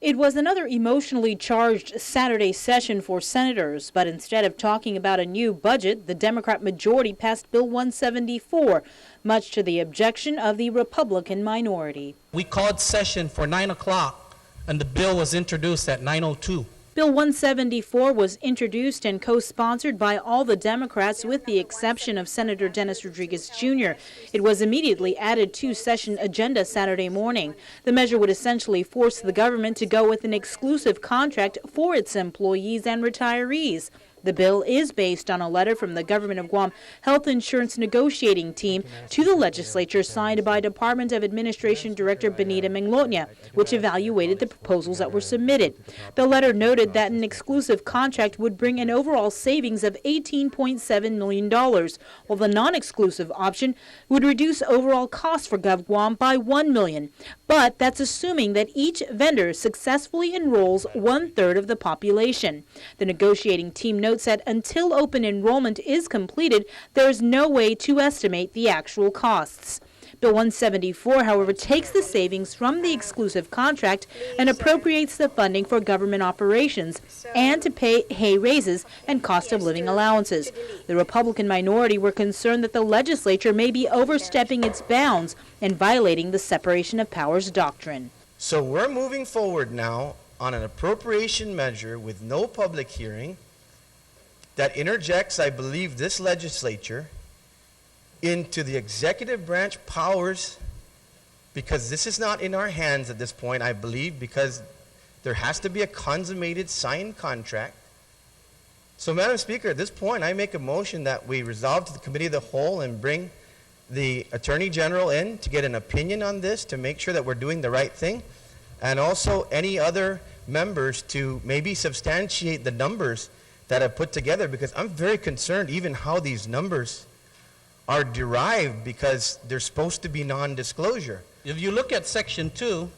It was another emotionally charged Saturday session for senators, but instead of talking about a new budget, the Democrat majority passed Bill 174, much to the objection of the Republican minority. We called session for 9 o'clock, and the bill was introduced at 9:02. Bill 174 was introduced and co-sponsored by all the Democrats with the exception of Senator Dennis Rodriguez Jr. It was immediately added to session agenda Saturday morning. The measure would essentially force the government to go with an exclusive contract for its employees and retirees. The bill is based on a letter from the Government of Guam Health Insurance Negotiating Team to the legislature signed by Department of Administration Director Benita Menglotnya, which evaluated the proposals that were submitted. The letter noted that an exclusive contract would bring an overall savings of $18.7 million, while the non-exclusive option would reduce overall costs for GovGuam by $1 million. But that's assuming that each vendor successfully enrolls 1/3 of the population. The negotiating team notes that until open enrollment is completed, there is no way to estimate the actual costs. Bill 174, however, takes the savings from the exclusive contract and appropriates the funding for government operations and to pay pay raises and cost of living allowances. The Republican minority were concerned that the legislature may be overstepping its bounds and violating the separation of powers doctrine. So we're moving forward now on an appropriation measure with no public hearing that interjects, I believe, this legislature into the executive branch powers, because this is not in our hands at this point, I believe, because there has to be a consummated signed contract. So, Madam Speaker, at this point, I make a motion that we resolve to the Committee of the Whole and bring the Attorney General in to get an opinion on this, to make sure that we're doing the right thing, and also any other members to maybe substantiate the numbers that I've put together, because I'm very concerned even how these numbers are derived, because they're supposed to be non-disclosure. If you look at section 2,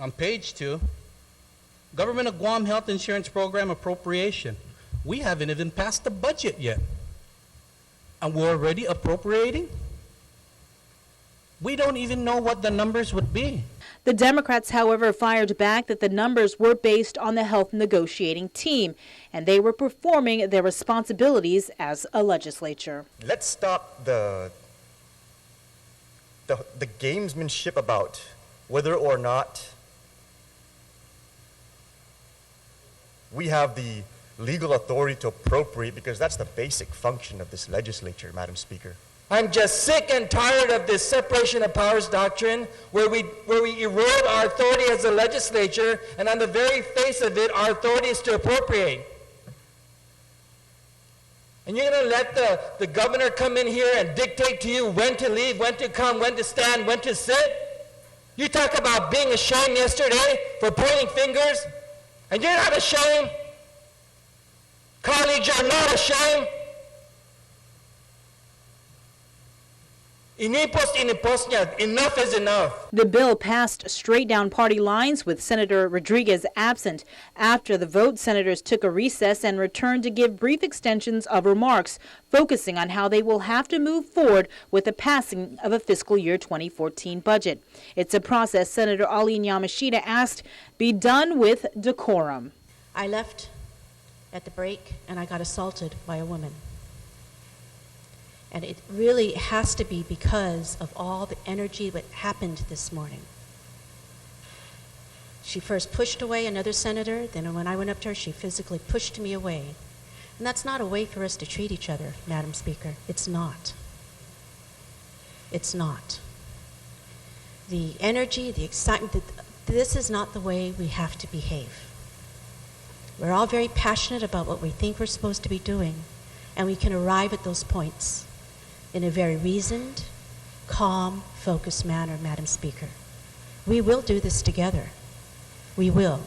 on page 2, Government of Guam Health Insurance Program appropriation. We haven't even passed the budget yet, and we're already appropriating? We don't even know what the numbers would be. The Democrats, however, fired back that the numbers were based on the health negotiating team, and they were performing their responsibilities as a legislature. Let's stop the gamesmanship about whether or not we have the legal authority to appropriate, because that's the basic function of this legislature, Madam Speaker. I'm just sick and tired of this separation of powers doctrine where we erode our authority as a legislature, and on the very face of it, our authority is to appropriate. And you're going to let the governor come in here and dictate to you when to leave, when to come, when to stand, when to sit? You talk about being ashamed yesterday for pointing fingers, and you're not ashamed? Colleagues, you're not ashamed? Enough is enough. The bill passed straight down party lines, with Senator Rodriguez absent. After the vote, senators took a recess and returned to give brief extensions of remarks, focusing on how they will have to move forward with the passing of a fiscal year 2014 budget. It's a process Senator Arlene Yamashita asked be done with decorum. I left at the break and I got assaulted by a woman. And it really has to be because of all the energy that happened this morning. She first pushed away another senator, then when I went up to her, she physically pushed me away. And that's not a way for us to treat each other, Madam Speaker. It's not. It's not. The energy, the excitement, this is not the way we have to behave. We're all very passionate about what we think we're supposed to be doing, and we can arrive at those points in a very reasoned, calm, focused manner, Madam Speaker. We will do this together. We will.